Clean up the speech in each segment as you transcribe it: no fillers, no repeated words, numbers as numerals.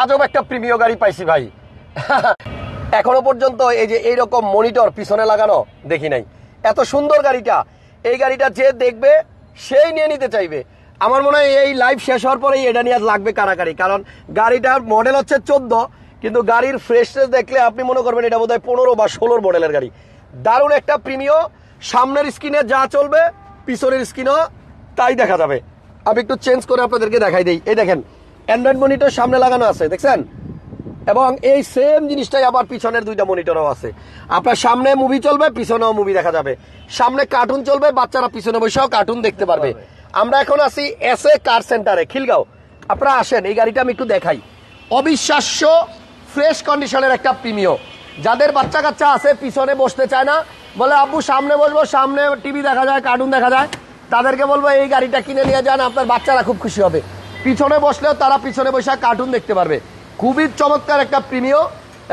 আজব একটা প্রিমিয় গাড়ি পাইছি ভাই। এখনো পর্যন্ত এই যে এইরকম মনিটর পিছনে লাগানো দেখি নাই। এত সুন্দর গাড়িটা, এই গাড়িটা যে দেখবে সেই নিয়ে নিতে চাইবে। আমার মনে হয় এই লাইভ শেষ হওয়ার পরেই এটা নিয়ে লাগবে কারাকারি, কারণ গাড়িটার মডেল হচ্ছে 14, কিন্তু গাড়ির ফ্রেশনেস দেখলে আপনি মনে করবেন এটা বোধহয় 15 বা 16 মডেলের গাড়ি। দারুণ একটা প্রিমিয়, সামনের স্ক্রিনে যা চলবে পিছনের স্ক্রিনও তাই দেখা যাবে। আমি একটু চেঞ্জ করে আপনাদেরকে দেখাই দিই। এই দেখেন অ্যান্ড্রয়েড মনিটর সামনে লাগানো আছে, দেখছেন? এবং এই সেম জিনিসটাই আবার পিছনের দুইটা মনিটরও আছে। আপনার সামনে মুভি চলবে, পিছনেও মুভি দেখা যাবে। সামনে কার্টুন চলবে, বাচ্চারা পিছনে বসেও কার্টুন দেখতে পারবে। আমরা এখন আছি এসএ কার সেন্টারে, খিলগাঁও। আপনারা আসেন, এই গাড়িটা আমি একটু দেখাই। অবিশ্বাস্য ফ্রেশ কন্ডিশনের একটা প্রিমিয়। যাদের বাচ্চা কাচ্চা আছে পিছনে বসতে চায় না, বলে আব্বু সামনে বসবো, সামনে টিভি দেখা যায়, কার্টুন দেখা যায়, তাদেরকে বলবো এই গাড়িটা কিনে নিয়ে যান, আপনার বাচ্চারা খুব খুশি হবে। পিছনে বসলেও তারা পিছনে বসে কার্টুন দেখতে পারবে। খুবই চমৎকার একটা প্রিমিয়,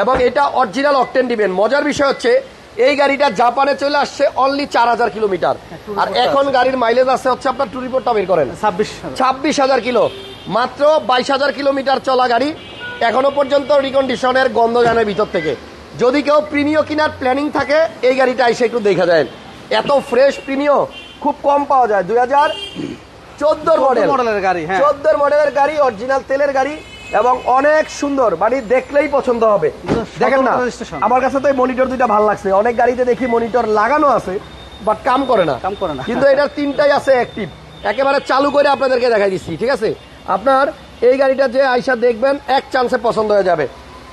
এবং এটা অরিজিনাল অকটেন দিবেন। মজার বিষয় হচ্ছে এই গাড়িটা জাপানে চলে আসছে অনলি 4000 কিলোমিটার, আর এখন গাড়ির মাইলেজ আছে হচ্ছে আপনার ট্যুর রিপোর্টটা বের করেন 26,000 কিলো, মাত্র 22,000 কিলোমিটার চলা গাড়ি। এখনো পর্যন্ত রিকন্ডিশনের গন্ধ জানে ভিতর থেকে। যদি কেউ প্রিমিয় কেনার প্ল্যানিং থাকে এই গাড়িটা এসে একটু দেখা যায়। এত ফ্রেশ প্রিমিয় খুব কম পাওয়া যায়। 2014 মডেলের গাড়ি, 14 মডেলের গাড়ি, অরিজিনাল তেলের গাড়ি, এবং অনেক সুন্দর, মানে দেখলেই পছন্দ হবে। দেখেন না, আমার কাছে তো এই মনিটর দুইটা ভালো লাগছে। অনেক গাড়িতে দেখি মনিটর লাগানো আছে বাট কাম করে না, কিন্তু এটার তিনটাই আছে অ্যাক্টিভ। একেবারে চালু করে আপনাদেরকে দেখাই দিচ্ছি, ঠিক আছে? আপনার এই গাড়িটা যে আইসা দেখবেন এক চান্সে পছন্দ হয়ে যাবে।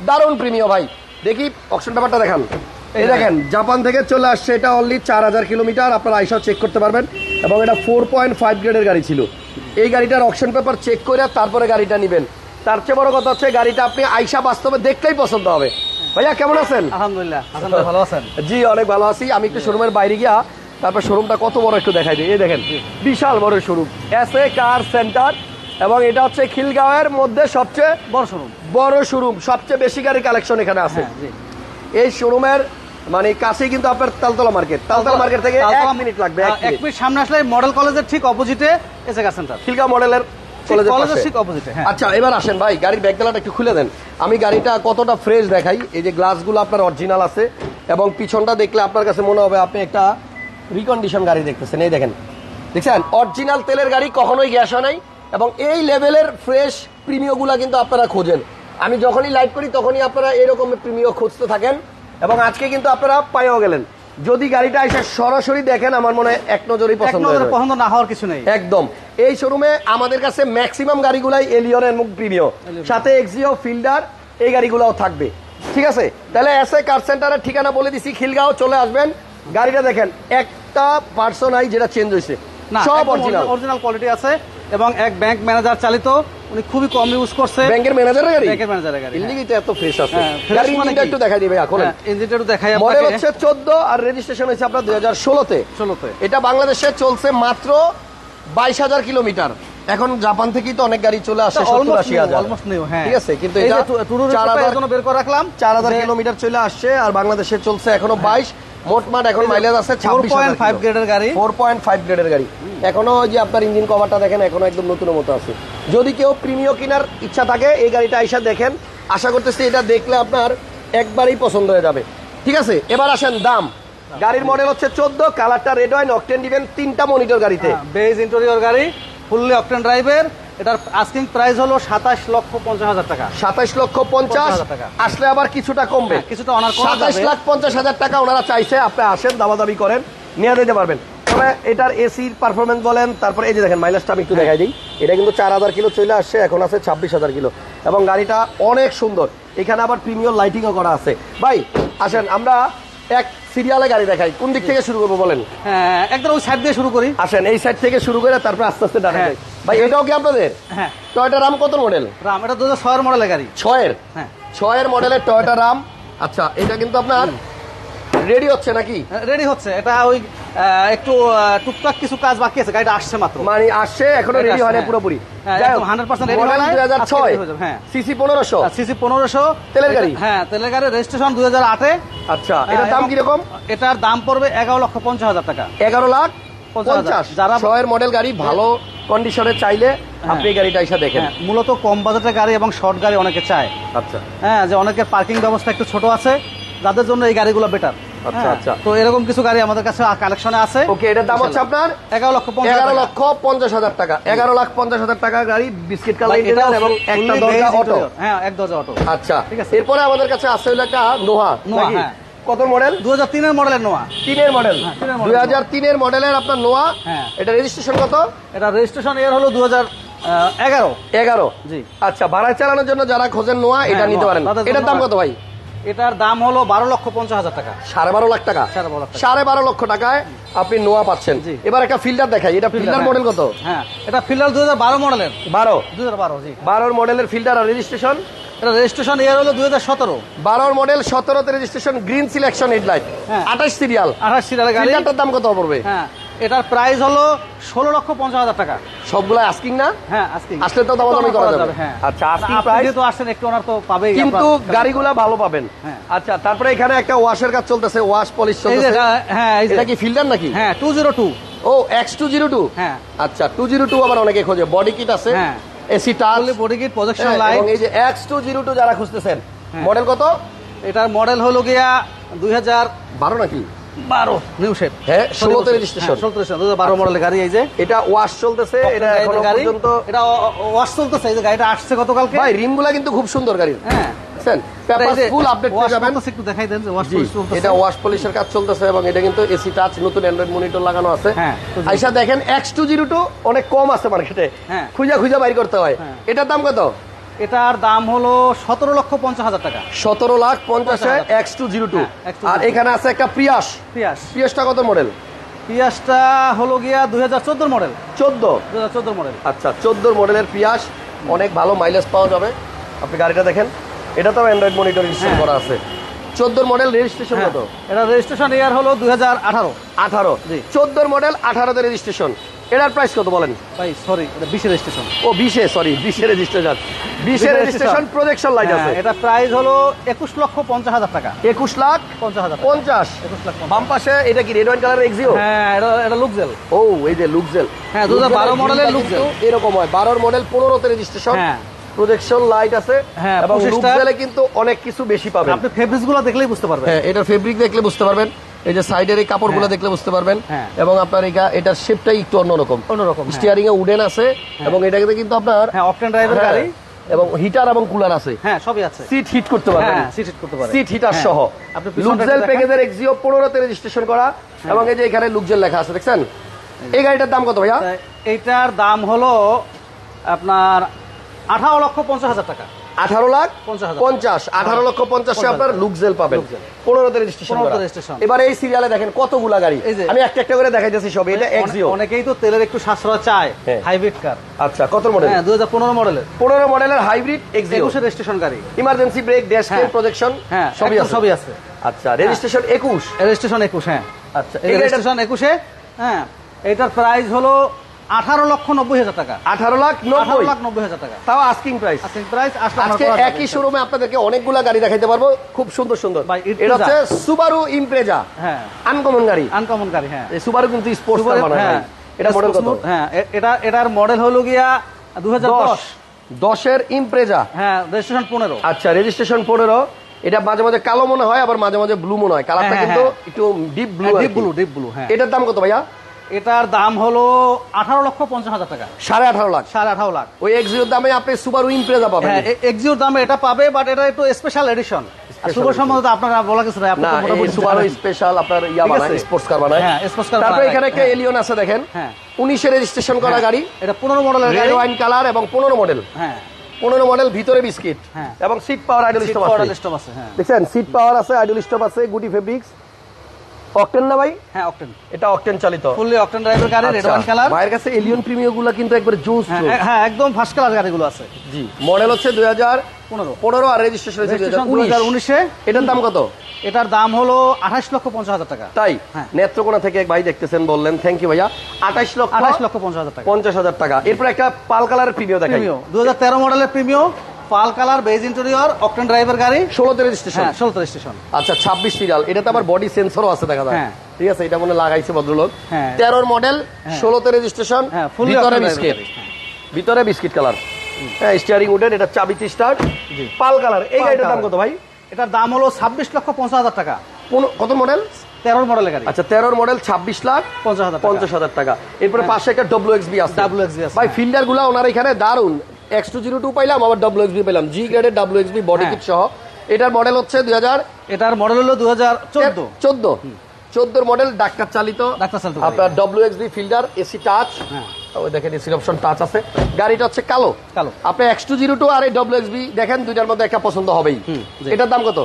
দারুণ প্রিমিয় ভাই। দেখি অপশন পেপারটা দেখান। এই দেখেন জাপান থেকে চলে আসছে, এটা অনলি 4000 কিলোমিটার। আপনারা আইসা চেক করতে পারবেন, এবং এটা 4.5 গ্রেডের গাড়ি ছিল। এই গাড়িটার অপশন পেপার চেক করে তারপরে গাড়িটা নেবেন। তার চেয়ে বড় কথা হচ্ছে গাড়িটা আপনি আইসা বাস্তবে দেখলেই পছন্দ হবে। ভাইয়া কেমন আছেন? আলহামদুলিল্লাহ, ভালো আছেন? জি অনেক ভালো আছি। আমি একটু শোরুমের বাইরে গিয়া তারপর শোরুমটা কত বড় একটু দেখাই দিই। এই দেখেন বিশাল বড় শোরুম, এসএ কার সেন্টার, এবং এটা হচ্ছে খিলগাঁওয়ের মধ্যে সবচেয়ে বড় শোরুম। সবচেয়ে বেশি গাড়ি কালেকশন এখানে আছে। এই শোরুমের মানে কাছেই কিন্তু আপনার তালতলা মার্কেট। তালতলা মার্কেট থেকে 1 মিনিট লাগবে। 1 মিনিট সামনে আসলে মডেল কলেজের ঠিক অপোজিটে এসএ কার সেন্টার, খিলগাঁও মডেলের কলেজের ঠিক অপোজিটে। আচ্ছা এবার আসেন ভাই, গাড়ির ব্যাকডালাটা একটু খুলে দেন, আমি গাড়িটা কতটা ফ্রেশ দেখাই। এই যে গ্লাসগুলো আপনার অরিজিনাল আছে, এবং পিছনটা দেখলে আপনার কাছে মনে হবে আপনি একটা রিকন্ডিশন গাড়ি দেখতেছেন। এই দেখেন, দেখছেন অরিজিনাল তেলের গাড়ি, কখনোই গ্যাস হয় নাই। এবং এই লেভেলের ফ্রেশ প্রিমিয়গুলা কিন্তু আপনারা খোঁজেন। আমি যখনই লাইভ করি তখনই আপনারা এরকম প্রিমিয় খুঁজতে থাকেন, এবং আজকে কিন্তু আপনারা পাইও গেলেন। যদি গাড়িটা এসে সরাসরি দেখেন আমার মনে হয় এক নজরেই পছন্দ না হওয়ার কিছু নেই একদম। এই শোরুমে আমাদের কাছে ম্যাক্সিমাম গাড়িগুলাই এলিয়নের মুখ প্রিমিয়, সাথে এক্সিও ফিল্ডার এই গাড়িগুলোও থাকবে। ঠিক আছে, তাহলে এসএ কার সেন্টারের ঠিকানা বলে দিছি, খিলগাঁও চলে আসবেন। গাড়িটা দেখেন একটা পার্সন নাই যেটা চেঞ্জ হয়েছে, সব অরিজিনাল কোয়ালিটি আছে, এবং এক ব্যাংক ম্যানেজার চালিত, উনি খুবই কম ইউজ করছে। ব্যাংকের ম্যানেজারের গাড়ি, ম্যানেজারের গাড়ি, ইন্ডিকেটর এত ফ্রেশ আছে। গাড়ির ইঞ্জিনটা একটু দেখাই দিই ভাই, এখন ইঞ্জিনটা একটু দেখাই। মডেল হচ্ছে 14 আর রেজিস্ট্রেশন হয়েছে আপনার 2016 তে। এটা বাংলাদেশে চলছে মাত্র 22,000 কিলোমিটার। এখন জাপান থেকেই তো অনেক গাড়ি চলে আসে 70-80,000, ঠিক আছে, কিন্তু এটা 4000 বের করে রাখলাম, 4000 কিলোমিটার চলে আসছে, আর বাংলাদেশে চলছে এখনো 22। মোটমাট এখন মাইলেজ আছে 4.5 গ্রেডের গাড়ি, 4.5 গ্রেডের গাড়ি। এখনো ওই যে আপনার ইঞ্জিন কভারটা দেখেন, এখনো একদম নতুন মতো আছে। যদি কেউ প্রিমিয় কেনার ইচ্ছা থাকে এই গাড়িটা আইসা দেখেন, আশা করতেছি এটা দেখলে আপনার একবারই পছন্দ হয়ে যাবে। ঠিক আছে, এবার আসেন দাম। গাড়ির মডেল হচ্ছে 14, কালারটা রেড ওয়াইন, অকটেন দিবেন, 3টা মনিটর গাড়িতে, বেজ ইন্টেরিয়র গাড়ি, ফুললি অকটেন ড্রাইভের। এটার আস্কিং প্রাইস হলো 27,50,000 টাকা। 27,50,000 টাকা। আসলে আবার কিছুটা কমবে, কিছুটা অনার করা যাবে। 27,50,000 টাকা ওনারা চাইছে। আপনি আসেন, দামাদামি করেন, নিয়ে দিতে পারবেন। তবে এটার এসির পারফরমেন্স বলেন, তারপরে এই যে দেখেন মাইলেজটা আমি একটু দেখাই দিই। এটা কিন্তু 4000 কিলো চলে আসছে, এখন আছে 26,000 কিলো, এবং গাড়িটা অনেক সুন্দর। এখানে আবার প্রিমিয়াম লাইটিংও করা আছে। ভাই আসেন আমরা এক সিরিয়ালে গাড়ি দেখাই। কোন দিক থেকে শুরু করবো বলেন? হ্যাঁ, একদম ওই সাইড দিয়ে শুরু করি। আসেন এই সাইড থেকে শুরু করে তারপর আস্তে আস্তে ডানে যাই। ভাই এটাও কি আপনাদের? হ্যাঁ। টয়োটা রাম কত মডেল? রাম এটা 2006 এর মডেলের গাড়ি। 6 হ্যাঁ, 6 এর মডেলের টয়োটা রাম। আচ্ছা, এটা কিন্তু আপনার রেডি হচ্ছে নাকি? রেডি হচ্ছে, এটা ওই একটু টুকটাক কিছু কাজ বাকি আছে, গাড়িটা আসছে মাত্র। মানে আসছে, এখনো রেডি হয় না পুরোপুরি। যাই হোক 100% রেডি হয় না। 2006, হ্যাঁ, সিসি 1500, সিসি 1500 তেলের গাড়ি। হ্যাঁ, তেলের গাড়ি, রেজিস্ট্রেশন 2008 এ। আচ্ছা, এটার দাম কি রকম? এটার দাম পড়বে 11,50,000 টাকা। 11,50,000। যারা 6 এর মডেল গাড়ি ভালো কন্ডিশনে চাইলে আপনি এই গাড়িটা এসে দেখেন। হ্যাঁ, মূলত কম বাজেটের গাড়ি এবং শর্ট গাড়ি অনেকে চায়। আচ্ছা হ্যাঁ, যে অনেকের পার্কিং ব্যবস্থা একটু ছোট আছে, যাদের জন্য এই গাড়িগুলো বেটার। আচ্ছা, আচ্ছা। তো এরকম কিছু গাড়ি আমাদের কাছে কালেকশনে আছে। ওকে, এটার দাম হচ্ছে আপনার 11,50,000 11,50,000 টাকা। 11,50,000 টাকা গাড়ি, বিস্কিট কালার এটা এবং একটা দরজা অটো। হ্যাঁ, এক দরজা অটো। আচ্ছা, ঠিক আছে। এরপরে আমাদের কাছে আছে হলো একটা নোহা। নোহা, হ্যাঁ। কত মডেল? 2003 এর মডেলের নোয়া। 3 এর মডেল। হ্যাঁ, 3 এর মডেল। 2003 এর মডেলের আপনার নোয়া। হ্যাঁ। এটা রেজিস্ট্রেশন কত? এটা রেজিস্ট্রেশন ইয়ার হলো 2011। 11। জি। আচ্ছা, ভাড়ায় চালানোর জন্য যারা খোঁজেন নোয়া, এটা হ্যাঁ, নিতে নোয়া। পারেন। তাদের জন্য এটার দাম কত ভাই? এটার দাম হলো 12,50,000 টাকা। 12.5 লাখ টাকা। 12.5 লাখ টাকা। 12.5 লক্ষ টাকায় আপনি নোয়া পাচ্ছেন। জি। এবার একটা ফিল্টার দেখাই। এটা ফিল্টার মডেল কত? হ্যাঁ, এটা ফিল্টার 2012 মডেলের। 12। 2012, জি। 12 মডেলের ফিল্টার আর রেজিস্ট্রেশন? এটা রেজিস্ট্রেশন ইয়ার হলো 2017। 12 মডেল, 17তে রেজিস্ট্রেশন, গ্রিন সিলেকশন হেডলাইট, হ্যাঁ। 28 সিরিয়াল। 28 সিরিয়ালের গাড়ি। ফিল্টারটার দাম কত পড়বে? হ্যাঁ, এটার প্রাইস হলো 16,50,000 টাকা। সবগুলা আস্কিং না? হ্যাঁ, আজকে আসলে তো দামাদামি করা যাবে। হ্যাঁ। আচ্ছা, আস্কিং আপনি প্রাইস, যেহেতু আসছেন একটু ওনার তো পাবেই, কিন্তু আপনার- গাড়িগুলা ভালো পাবেন। হ্যাঁ। আচ্ছা, তারপরে এখানে একটা ওয়াশের কাজ চলতেছে, ওয়াশ পলিশ এই যে চলতেছে। হ্যাঁ, এই যে এটা কি ফিল্টার নাকি? হ্যাঁ, 202। ও, X202। হ্যাঁ। আচ্ছা, 202 আবার অনেকে খোঁজে। বডি কিট আছে, হ্যাঁ। এসি টাচ, ফুলি বডি কিট, প্রজেকশন এবং লাইট। এই যে X202 যারা খুঁজতেছেন, হ্যাঁ। মডেল কত? এটার মডেল হলো গিয়া 12 নাকি? 2012 নিউ শেপ। হ্যাঁ, 16তে রেজিস্ট্রেশন। 2012 মডেলের গাড়ি। এই যে এটা ওয়াশ চলতেছে, এটা এখনো গাড়ি, পর্যন্ত। এটা ওয়াশ চলতেছে। এই যে গাড়িটা আসছে গতকালকে। ভাই, রিমগুলা কিন্তু খুব সুন্দর গাড়ির। হ্যাঁ, বুঝছেন? পেপার ফুল আপডেট পেয়ে যাবেন। একটু দেখাই দেন যে ওয়াশ জি, চলতেছে। এটা ওয়াশ পলিশের কাজ চলতেছে এবং এটা কিন্তু এসি টাচ, নতুন অ্যান্ড্রয়েড মনিটর লাগানো আছে। হ্যাঁ। আইসা দেখেন, X202 অনেক কম আছে মার্কেটে। হ্যাঁ। খুঁজা খুঁজা বাইর করতে হয়। হ্যাঁ। এটার দাম কত? এটার দাম হলো 17,50,000 টাকা। 17,50,000 X202। হ্যাঁ, X202 আর এখানে আছে একটা প্রিয়াস। পিয়াস। প্রিয়াসটা কত মডেল? পিয়াসটা হলো গিয়া 2014 মডেল। 14। 2014 মডেল। আচ্ছা, 14 মডেলের পিয়াস, অনেক ভালো মাইলেজ পাওয়া যাবে। আপনি গাড়িটা দেখেন, এটা তো অ্যান্ড্রয়েড মনিটর ইনস্টল হ্যাঁ। করা আছে। 14 মডেল, রেজিস্ট্রেশন কত? এটা রেজিস্ট্রেশন ইয়ার হলো 2018। 18। জি। 14 মডেল, 18তে রেজিস্ট্রেশন। এটার প্রাইস কত বলেন? ভাই সরি, এটা 20 রেজিস্ট্রেশন। ও, 20-এ, সরি, 20-এ রেজিস্ট্রেশন। 20-এ রেজিস্ট্রেশন, প্রজেকশন লাইট আছে। এটা প্রাইস হলো 21,50,000 টাকা। 21,50,000। 50,000 21,50,000। বাম পাশে এটা কি রেড ওয়াইন কালারের এক্সিও? হ্যাঁ, এটা লুকজেল। ও, এই যে লুকজেল। হ্যাঁ, 2012 মডেলের লুকজেল। এরকম হয়। 12 মডেল, 15তে রেজিস্ট্রেশন, হ্যাঁ। প্রজেকশন লাইট আছে। হ্যাঁ, এবং 25টা লুকজেলে কিন্তু অনেক কিছু বেশি পাবেন। আপনি ফেব্রিক্স গুলো দেখলেই বুঝতে পারবেন। হ্যাঁ, এটার ফেব্রিক দেখলে বুঝতে পারবেন। এই যে সাইডের এই কাপড়গুলো হ্যাঁ। দেখলে বুঝতে পারবেন। হ্যাঁ। এবং আপনার এটার শেপটাই একটু অন্যরকম। অন্যরকম, হ্যাঁ। স্টিয়ারিং এ উডেন আছে এবং এটাতে কিন্তু আপনার হ্যাঁ, অকটেন ড্রাইভের গাড়ি। এবং হিটার এবং কুলার আছে। হ্যাঁ, সবই আছে। সিট হিট করতে পারবেন। হ্যাঁ, সিট হিট করতে পারে। সিট হিটার হ্যাঁ। সহ। আপনি পিছনটা লুকজেল একটু দেখেন। প্যাকেজের এক্সিও 15তে রেজিস্ট্রেশন করা এবং এই যে এখানে লুকজেল লেখা আছে, দেখছেন? এই গাড়িটার দাম কত ভাইয়া? তা এইটার দাম হলো আপনার 18,50,000 টাকা। 18,50,000। 18,50,000 আপনার লুকজেল পাবেন। লুকজেল। 15তে রেজিস্ট্রেশন 15তে registration। এবার এই সিরিয়ালে দেখেন কতগুলা গাড়ি। এই যে। আমি একটা একটা করে দেখাইতেছি সব। এটা এক্সিও। অনেকেই তো তেলের একটু সাশ্রয় চায়। হ্যাঁ। হাইব্রিড কার। আচ্ছা, কত মডেল? হ্যাঁ, 2015 মডেলের। 15 মডেলের হাইব্রিড এক্সিও। 21 রেজিস্ট্রেশন গাড়ি। ইমার্জেন্সি ব্রেক, ড্যাশ ক্যাম, হ্যাঁ। প্রজেকশন, হ্যাঁ, সবই একদম আছে। সবই আছে। আচ্ছা, রেজিস্ট্রেশন 21। রেজিস্ট্রেশন 21। হ্যাঁ, আচ্ছা, এই রেজিস্ট্রেশন 21-এ। হ্যাঁ, এটার প্রাইস হলো 18,90,000 টাকা। 18,90,000। 18,90,000 টাকা। তাও আস্কিং প্রাইস। আজকে প্রাইস আসলে আজকে একই শোরুমে আপনাদেরকে অনেকগুলা গাড়ি দেখাইতে পারবো, খুব সুন্দর সুন্দর। ভাই, এটা হচ্ছে সুবারু ইমপ্রেজা। হ্যাঁ, আনকমন গাড়ি। আনকমন গাড়ি। হ্যাঁ, এই সুবারু কিন্তু স্পোর্টস কার বানায় হ্যাঁ, ভাই। এটা মডেল কত? হ্যাঁ, এটার মডেল হলো গিয়া 2010। 10-এর ইমপ্রেজা। হ্যাঁ, রেজিস্ট্রেশন 15। আচ্ছা, রেজিস্ট্রেশন 15। এটা মাঝে মাঝে কালো মনে হয়, আবার মাঝে মাঝে ব্লু মনে হয়। কালারটা হ্যাঁ, কিন্তু হ্যাঁ। একটু ডিপ ব্লু। Deep blue. হ্যাঁ, এটার দাম কত ভাইয়া? এটার দাম হলো 18,50,000 টাকা। 18.5 লাখ। 18.5 লাখ। ওই এক্সিওর দামে আপনি সুবারু ইমপ্রেজা পাবেন। হ্যাঁ, এক্সিওর দামে এটা পাবে, বাট এটা একটু স্পেশাল এডিশন। শুভ সম্বন্ধে আপনারা বলা কিছু নাই, আপনি না, তো মোটামুটি এই সুবারু জানেন। স্পেশাল আপনার ইয়া ঠিক বানায়, আছে। স্পোর্টস কার বানায়। হ্যাঁ, স্পোর্টস কার তারপরে বানায়। এখানে একটা এলিয়ন আছে দেখেন। হ্যাঁ। 19-এ রেজিস্ট্রেশন করা গাড়ি। এটা 15 মডেলের রেড গাড়ি। ওয়াইন কালার এবং 15 মডেল। হ্যাঁ, 15 মডেল, ভিতরে বিস্কিট। হ্যাঁ। এবং seat power, idle seat stop power আছে। স্টপ আছে। হ্যাঁ, দেখছেন, সিট পাওয়ার আছে, আইডল স্টপ আছে, গুটি ফেব্রিক্স। অকটেন না ভাই? হ্যাঁ, অকটেন। এটা অকটেন চালিত। ফুললি অকটেন ড্রাইভের গাড়ি, রেড ওয়াইন কালার। ভাইয়ের কাছে এলিয়ন প্রিমিয়ার গুলো কিন্তু একবার জোস। হ্যাঁ, একদম ফার্স্ট ক্লাস গাড়িগুলো আছে। জি, মডেল হচ্ছে 2015 আর রেজিস্ট্রেশন হচ্ছে 2019। 2019-এ। এটার দাম কত? এটার দাম হলো 28,50,000 টাকা। তাই? হ্যাঁ। নেত্রকোনা থেকে এক ভাই দেখতেছেন, বললেন থ্যাংক ইউ ভাইয়া। 28,50,000 টাকা। 50,000 টাকা। এরপর একটা পাল কালারের প্রিমিয়ার দেখাই। প্রিমিও 2013 মডেলের Premio. Pearl colour beige interior octane driver গাড়ি। 16তে রেজিস্ট্রেশন। হ্যাঁ 16 রেজিস্ট্রেশন। আচ্ছা 26 সিরিয়াল। এটাতে আবার বডি সেন্সরও আছে দেখা যায়। হ্যাঁ। ঠিক আছে, এটা মনে লাগাইছে ভদ্রলোক। হ্যাঁ। 13 মডেল, 16তে রেজিস্ট্রেশন, হ্যাঁ ফুল ভিতরে বিস্কিট, ভিতরে বিস্কিট কালার। হ্যাঁ স্টিয়ারিং উডেন, এটা চাবিতে স্টার্ট, পাল কালার। এই গাড়িটার দাম কত ভাই? এটার দাম হলো 26,50,000 টাকা। কত মডেল? 13 মডেলের গাড়ি। আচ্ছা 13 মডেল, 26,50,000 টাকা। এরপরে পাশে একটা WXB আছে। WXB আছে। ভাই ফিল্ডার গুলা ওনার এখানে দারুন। X202 পাইলাম, আবার WXB পেলাম, জি গ্রেডের WXB বডি কিট সহ। এটার মডেল হচ্ছে 2000, এটার মডেল হলো 2014। 14 মডেল, ডাক্তার চালিত আপনার WXB ফিল্ডার, এসি টাচ। ওই দেখেন এসির অপশন টাচ আছে। গাড়িটা হচ্ছে কালো। আপনি X202 আর এই WXB দেখেন, দুইটার মধ্যে একটা পছন্দ হবেই। এটার দাম কত?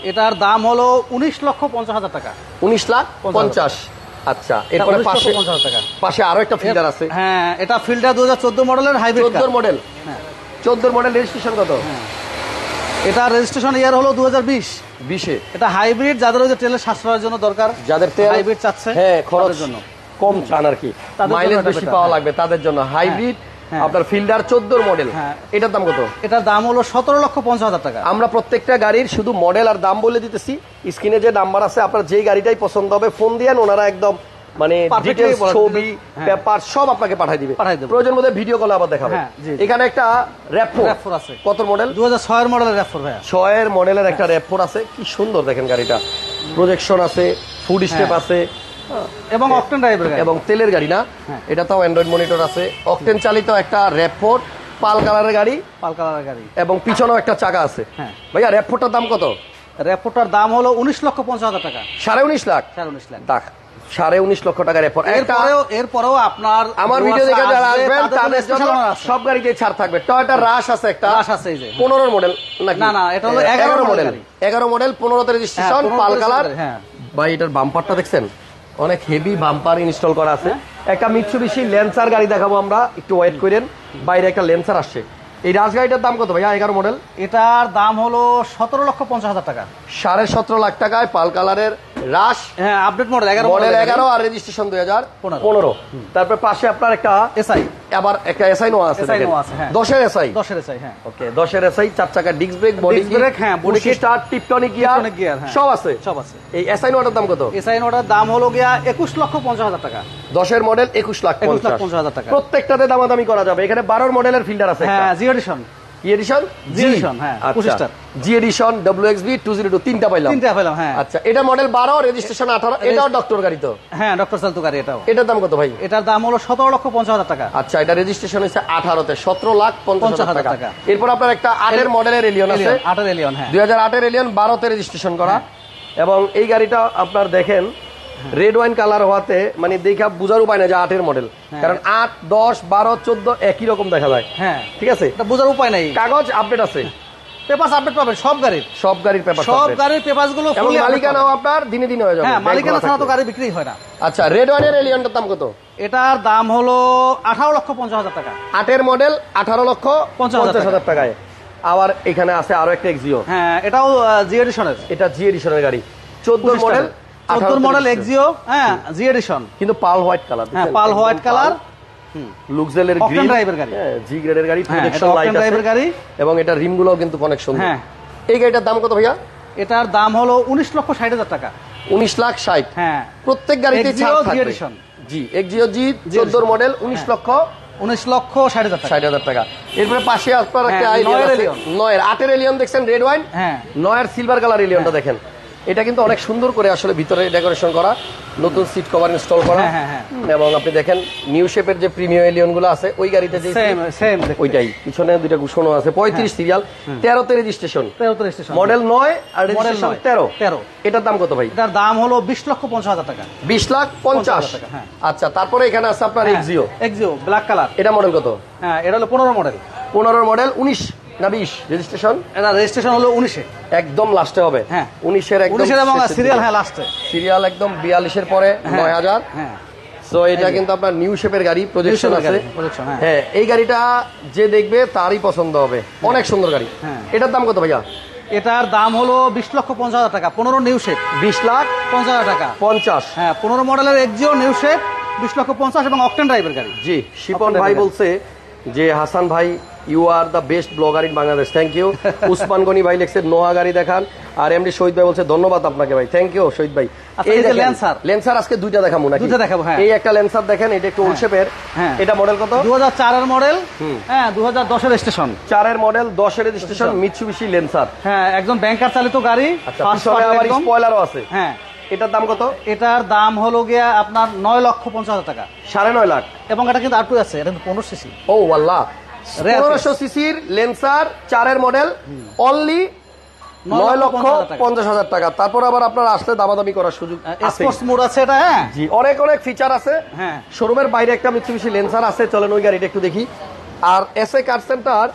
এটার দাম হলো 19,50,000 টাকা। 19,50,000। আচ্ছা এরপরে পাশে 50,000 টাকা। পাশে আরো একটা ফিল্ডার আছে। হ্যাঁ এটা ফিল্ডার 2014 মডেলের হাইব্রিড। 14 মডেল। হ্যাঁ 14 মডেল, রেজিস্ট্রেশন কত? এটা রেজিস্ট্রেশন ইয়ার হলো 2020। 20-এ। এটা হাইব্রিড, যাদের ওই যে তেলের সাশ্রয়ের জন্য দরকার, যাদের তেল হাইব্রিড চাচ্ছে, হ্যাঁ খরচের জন্য কম চান আর কি, তাদের মাইলেজ জন্য বেশি এটা পাওয়া better। লাগবে তাদের জন্য হাইব্রিড। হ্যাঁ। আপনার ফিল্ডার 14 মডেল। হ্যাঁ। এটার দাম কত? এটার দাম হলো 17,50,000 টাকা। আমরা প্রত্যেকটা গাড়ির শুধু মডেল আর দাম বলে দিতেছি। স্ক্রিনে যে নাম্বার আছে, আপনার যেই গাড়িটাই পছন্দ হবে ফোন দিয়েন, ওনারা একদম মানে Perfectly ডিটেইলস, বলে ছবি, হ্যাঁ। পেপার সব আপনাকে পাঠিয়ে দিবে। পাঠিয়ে দেব। প্রয়োজন মধ্যে ভিডিও কলে আবার দেখাবো। হ্যাঁ, জি। এখানে একটা র‍্যাপ4 আছে। কত মডেল? 2006 এর মডেলের RAV4 ভাইয়া। 6 এর মডেলের একটা র‍্যাপ4 আছে। কি সুন্দর দেখেন গাড়িটা, প্রজেকশন আছে, ফুড স্টেপ হ্যাঁ। আছে, এবং অকটেন ড্রাইভার গাড়ি। এবং তেলের গাড়ি না, হ্যাঁ। এটা তো অ্যান্ড্রয়েড মনিটর আছে, অকটেন চালিত একটা র‍্যাপ4 পাল কালারের গাড়ি, পাল কালারের গাড়ি। এবং পিছনেও একটা চাকা আছে। হ্যাঁ। ভাইয়া র‍্যাপ4টার দাম কত? RAV4টার দাম হলো 19,50,000 টাকা। 19.5 লাখ। 19 লাখ। দেখ 19.5 লক্ষ টাকা র‍্যাপ4। এরপরেও আপনার আমার ভিডিও দেখে যারা আসবেন তাদের তাদের জন্য special offer আছে। সব গাড়িতে ছাড় থাকবে। টয়োটা রাশ আছে একটা, রাশ আছে এই যে। 15 মডেল নাকি? না, এটা হলো 11 মডেল। গাড়ি। 11 মডেল, 15তে রেজিস্ট্রেশন, হ্যাঁ, পাল 15 কালার। হ্যাঁ। ভাই এটার বাম্পারটা দেখছেন, অনেক হেভি বাম্পার ইনস্টল করা আছে। একটা মিৎসুবিশি ল্যান্সার গাড়ি দেখাবো আমরা, একটু ওয়েট করেন। বাইরে একটা ল্যান্সার আসছে। এই রাশ গাড়িটার দাম কত ভাইয়া? 11 মডেল। এটার দাম হলো 17,50,000 টাকা। 17.5 লাখ টাকায় পাল কালারের রাশ। হ্যাঁ আপডেট মডেল 11 মডেল 11 আর রেজিস্ট্রেশন 2015। তারপর পাশে আপনার একটা এসআই, আবার একটা এসআই নোয়া আছে। SI নোয়া আছে, হ্যাঁ। 10-এর এসআই। 10-এর এসআই, হ্যাঁ। ওকে 10-এর এসআই, 4 চাকা disc brake, body Disc brake, হ্যাঁ, body kit, start, Tiptronic Tiptronic gear, gear, হ্যাঁ। সব আছে। সব আছে। এই এসআই নোয়াটার দাম কত? এসআই নোটার দাম হলো গিয়া 21,50,000 টাকা। 10-এর মডেল 21,50,000 21,50,000 টাকা। প্রত্যেকটাতে দামাদামি করা যাবে। এখানে 12 মডেলের ফিল্টার আছে। হ্যাঁ জি এডিশন। কি এডিশন? জি এডিশন, হ্যাঁ, 25 স্টার। জি এডিশন, WXB 202 তিনটা পাইলাম। তিনটা পেলাম, হ্যাঁ। আচ্ছা এটা মডেল 12, রেজিস্ট্রেশন 18। এটাও ডক্টর গাড়ি তো? হ্যাঁ ডক্টর চালতু গাড়ি এটাও। এটার দাম কত ভাই? এটার দাম হলো 17,50,000 টাকা। আচ্ছা এটা রেজিস্ট্রেশন হচ্ছে 18-তে, 17,50,000 টাকা। টাকা। এরপর আপনার একটা 8-এর মডেলের এলিয়ন আছে, 8-এর এলিয়ন, হ্যাঁ। 2008-এর এলিয়ন, 12-তে রেজিস্ট্রেশন করা। এবং এই গাড়িটা আপনার দেখেন রেড ওয়াইন কালার হওয়াতে মানে দেখা বোঝার উপায় না যে 8-এর মডেল, কারণ 8, 10, 12, 14 একই রকম দেখা যায়। হ্যাঁ ঠিক আছে, এটা বোঝার উপায় নাই। কাগজ আপডেট আছে, পেপারস আপডেট পাবেন সব গাড়ির। সব গাড়ির পেপার, সব গাড়ির পেপারস গুলো এবং fully update মালিকানাও পাবেন। আপনার দিনে দিনে হয়ে যাবে। হ্যাঁ ব্যাংক মালিকানা খোলা ছাড়া তো থাকবে। গাড়ি বিক্রি হয় না। আচ্ছা রেড ওয়াইনের এলিয়নটার দাম কত? এটার দাম হলো 18,50,000 টাকা। 8-এর মডেল 18,50,000 টাকায়। আবার এখানে আছে আরো একটা এক্সিও। হ্যাঁ এটাও জি এডিশনের। এটা জি এডিশনের গাড়ি, 14 মডেল, 14 মডেল এক্সিও, হ্যাঁ জি এডিশন। কিন্তু পাল হোয়াইট কালার। হ্যাঁ পাল হোয়াইট কালার, লুক্সেলের অকটেন গ্রিন ড্রাইভার গাড়ি। হ্যাঁ জি গ্রেডের গাড়ি, হ্যাঁ এটা প্রজেকশন লাইট অকটেন ড্রাইভার আছে গাড়ি। এবং এটা রিমগুলোও কিন্তু অনেক সুন্দর। হ্যাঁ এই গাড়িটার দাম কত ভাইয়া? এটার দাম হলো 19,60,000 টাকা। 19,60,000। হ্যাঁ প্রত্যেক গাড়িতে Exio ছাড় G থাকবে। edition। জি এক্সিও জি 14 মডেল, 19,60,000 টাকা। 19,60,000 টাকা। এরপরে পাশে আপনার একটা হ্যাঁ, এলিয়ন নয়ের আছে, এলিয়ন। 8-এর এলিয়ন দেখছেন রেড ওয়াইন, হ্যাঁ 9-এর সিলভার কালার এলিয়নটা দেখেন। এটা কিন্তু অনেক সুন্দর করে আসলে ভিতরে ডেকোরেশন করা, নতুন সিট কভার ইনস্টল করা। হ্যাঁ, হ্যাঁ। এবং আপনি দেখেন নিউ শেপের যে প্রিমিয়াম এলিয়ন গুলো আছে ওই গাড়িতে যে সেম ওইটাই, পিছনে দুইটা ঘোষণা আছে। 35 সিরিয়াল, 13-তে রেজিস্ট্রেশন, মডেল 9 আর রেজিস্ট্রেশন 13। এটার দাম কত ভাই? এটার দাম হলো 20,50,000 টাকা। 20,50,000। হ্যাঁ। আচ্ছা তারপরে এখানে আছে আপনার এক্সিও। Axio black colour. এটা মডেল কত? হ্যাঁ এটা হলো 15 মডেল। 15 মডেল, 19 না 20 রেজিস্ট্রেশন? এটা রেজিস্ট্রেশন হলো 19-এ। একদম লাস্টে হবে। হ্যাঁ 19-এর একদম 19-এর এবং শেষের সিরিয়াল, দিকে। হ্যাঁ লাস্টে সিরিয়াল একদম 42-এর পরে 9,000। হ্যাঁ সো এটা কিন্তু আপনার নিউ শেপের গাড়ি, প্রজেকশন shape-এর আছে। গাড়ি, projection, হ্যাঁ। হ্যাঁ এই গাড়িটা যে দেখবে তারই পছন্দ হবে, অনেক সুন্দর গাড়ি। হ্যাঁ। এটার দাম কত ভাইয়া? এটার দাম হলো 20,50,000 টাকা। 15 নিউ শেপ, 20,50,000 টাকা। 50। হ্যাঁ 15 মডেলের এক্সিও নিউ শেপ, 20,50,000 এবং অকটেন ড্রাইভার গাড়ি। জি শিপন Octane ভাই driver। বলছে যে হাসান ভাই you are the best blogger in Bangladesh, thank you. Usman Goni ভাই লিখছে নোয়া গাড়ি দেখান, আর এমডি শহীদ ভাই বলছে ধন্যবাদ আপনাকে ভাই, থ্যাংক ইউ শহীদ ভাই। আচ্ছা, এই এই যে দেখেন, ল্যান্সার। ল্যান্সার আজকে দুইটা দেখাবো নাকি? দুইটা দেখাবো, হ্যাঁ। এই একটা ল্যান্সার দেখেন, এটা একটু ওল্ড শেপের। হ্যাঁ। এটা মডেল কত? 2004 এর মডেল, হ্যাঁ 2010 এর স্টেশন। 4 এর মডেল, 10 এর রেজিস্ট্রেশন, মিৎসুবিশি ল্যান্সার। হ্যাঁ, একদম ব্যাংকার চালিত গাড়ি। আচ্ছা, First পিছনে part আবার একদম। স্পয়লারও আছে। হ্যাঁ, এটার দাম কত? এটার দাম হলো গিয়া আপনার 9,50,000 টাকা। 9.5 লাখ। এবং এটা কিন্তু R2 আছে, এটা কিন্তু 15 সিসি। ও আল্লাহ, Rare 1500 সিসির লেন্সার 4 এর মডেল, অনলি 9,50,000 টাকা। তারপর আবার আপনারা আসলে দামাদামি করার সুযোগ আছে। স্পোর্টস মোড আছে এটা, হ্যাঁ। জি, অনেক অনেক ফিচার আছে। হ্যাঁ। শোরুমের বাইরে একটা মিৎসুবিশি লেন্সার আছে, চলেন ওই গাড়িটা একটু দেখি। আর এসএ কার সেন্টার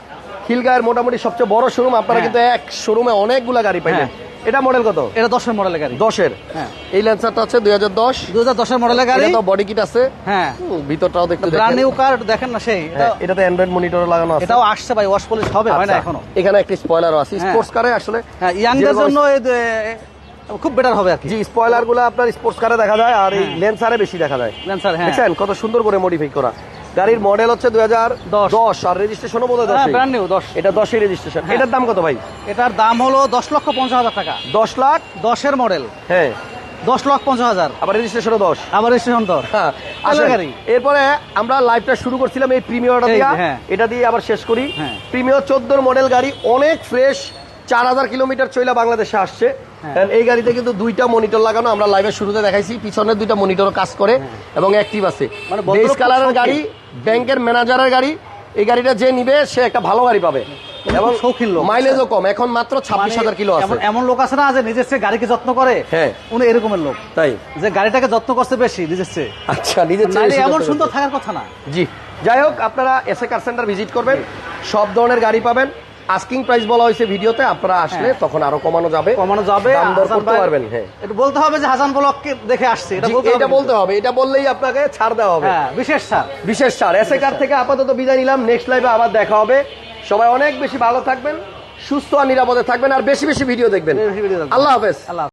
খিলগাঁয়ের মোটামুটি সবচেয়ে বড় শোরুম, আপনারা হ্যাঁ। কিন্তু এক শোরুমে অনেকগুলা গাড়ি পাইবেন। হ্যাঁ। এটা মডেল কত? এটা 10 এর মডেলের গাড়ি। 10 এর। হ্যাঁ। এই লেন্সারটা আছে 2010। 2010 এর মডেলের গাড়ি। এটা তো বডি কিট আছে। হ্যাঁ। ভিতরটাও দেখতে ব্র্যান্ড দেখেন। নিউ কার, দেখেন না সেই। হ্যাঁ, এটাতে অ্যান্ড্রয়েড মনিটর লাগানো আছে। এটাও আসছে ভাই, ওয়াশ পলিশ হবে, হয় না আচ্ছা, এখনো। এখানে একটা স্পয়লারও আছে। হ্যাঁ। স্পোর্টস কারে আসলে হ্যাঁ, ইয়াংদের যেরকম- জন্য খুব বেটার হবে আর কি। জি, স্পয়লার গুলো আপনার স্পোর্টস কারে দেখা যায়, আর এই হ্যাঁ। লেন্সারে বেশি দেখা যায়। ল্যান্সার, হ্যাঁ। দেখছেন কত সুন্দর করে মডিফাই করা। গাড়ির মডেল হচ্ছে 2010, আর রেজিস্ট্রেশনও বোধহয় 10। হ্যাঁ, ব্র্যান্ড নিউ 10। এটা 10 এর রেজিস্ট্রেশন। হ্যাঁ। এটার দাম কত ভাই? এটার দাম হলো 10,50,000 টাকা। 10 লাখ। 10 এর মডেল, হ্যাঁ, 10,50,000। আবার রেজিস্ট্রেশনও 10। আবার রেজিস্ট্রেশন 10। হ্যাঁ, আসলে আসেন। গাড়ি। এরপরে আমরা লাইভটা শুরু করছিলাম এই প্রিমিয়ারটা এই দিয়ে, যে, হ্যাঁ। এটা দিয়ে আবার শেষ করি। হ্যাঁ। প্রিমিয়ার 14 মডেল গাড়ি, অনেক ফ্রেশ, 4000 কিলোমিটার চইলা বাংলাদেশে আসছে। হ্যাঁ। And এই গাড়িতে কিন্তু দুইটা মনিটর লাগানো, আমরা লাইভের শুরুতে দেখাইছি। পিছনের দুইটা মনিটরও কাজ করে এবং অ্যাক্টিভ আছে। মানে ভদ্রলোক বেস খুব কালারের শৌখিন। গাড়ি, ব্যাংকের ম্যানেজারের গাড়ি। এই গাড়িটা যে নিবে সে একটা ভালো গাড়ি পাবে এবং খুব শৌখিন লোক। মাইলেজও কম, এখন মাত্র 26,000 কিলো আছে। এমন লোক আছে না যে নিজের চেয়ে গাড়িকে যত্ন করে, হ্যাঁ। উনি এরকমের লোক, তাই? যে গাড়িটাকে যত্ন করছে বেশি নিজের চেয়ে। আচ্ছা, নিজের চেয়ে নাহলে বেশি এমন করতে সুন্দর পারবে। থাকার কথা না। জি, যাই হোক, আপনারা এসএ কার সেন্টার ভিজিট করবেন, সব ধরনের গাড়ি পাবেন। আস্কিং প্রাইস বলা হয়েছে ভিডিওতে, আপনারা আসলে হ্যাঁ। তখন আরো কমানো যাবে, কমানো যাবে, দাম দর হাসান করতে ভাই- পারবেন। হ্যাঁ, এটা বলতে হবে যে হাসান ব্লগকে দেখে আসছে, এটা জি, বলতে এটা হবে। বলতে হবে, এটা বললেই আপনাকে ছাড় দেওয়া হবে। হ্যাঁ, বিশেষ স্যার। বিশেষ ছাড়। এসএ কার থেকে আপাতত বিদায় নিলাম, নেক্সট লাইভে আবার দেখা হবে। সবাই অনেক বেশি ভালো থাকবেন, সুস্থ আর নিরাপদে থাকবেন, আর বেশি বেশি ভিডিও দেখবেন। বেশি ভিডিও দেখবেন। আল্লাহ হাফেজ। আল্লাহ।